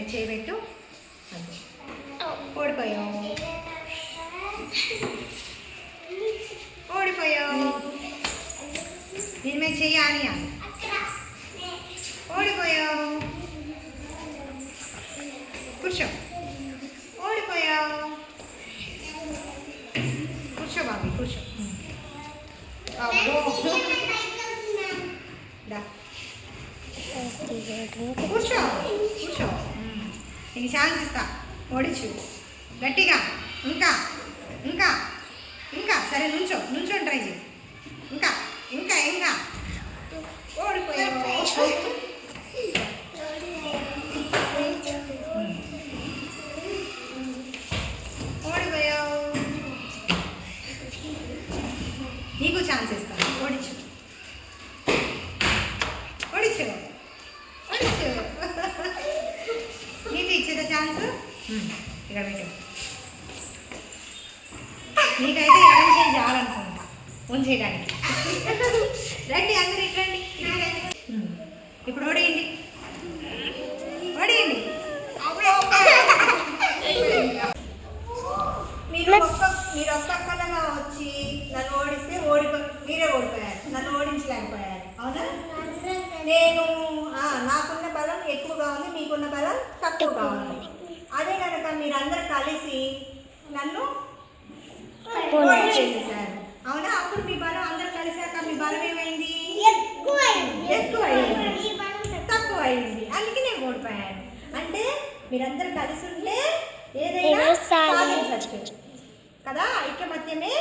మీద చేయబెట్టు. ఓడిపోయావు ఓడిపోయావు. దీని మీద చెయ్యాలి అని ఓడిపోయావు. కూర్చో. ఓడిపోయావు. కూర్చో బాబీ కూర్చో. కూర్చో కూర్చో. నీకు ఛాన్స్ ఇస్తా. ఓడిచు గట్టిగా. ఇంకా ఇంకా ఇంకా సరే నుంచోని ట్రై చేయి. ఇంకా ఇంకా ఇంకా ఓడిపోయావు. ఓడిపోయావు. నీకు ఛాన్స్ ఇస్తాను. ఓడిచు ఓడిచు ఓడిచు. నీకు ఇచ్చేదా ఛాన్స్? ఇక్కడ పెట్టు. నీకైతే ఎడం చేయి చాలనుకుంటా ఉంచేయడానికి. రండి అందరు ఇట్రండి. ఇప్పుడు ఓడేయండి ఓడేయండి. మీరు ఒక్కొక్కగా వచ్చి నన్ను ఓడిస్తే మీరే ఓడిపోయారు. నన్ను ఓడించలేకపోయారు. అవునా? నేను నాకున్న బలం ఎక్కువగా ఉంది, మీకున్న బలం తక్కువగా ఉంది. అదే కనుక మీరందరూ కలిసి నన్ను ఓడించేసారు. అవునా? అప్పుడు మీ బలం అందరూ కలిసాక మీ బలం ఏమైంది? ఎక్కువైంది తక్కువ అయింది. అందుకే నేను ఓడిపోయాను. అంటే మీరందరూ కలిసి ఉంటే ఏదైనా సాధించవచ్చు కదా. ఐకమత్యమే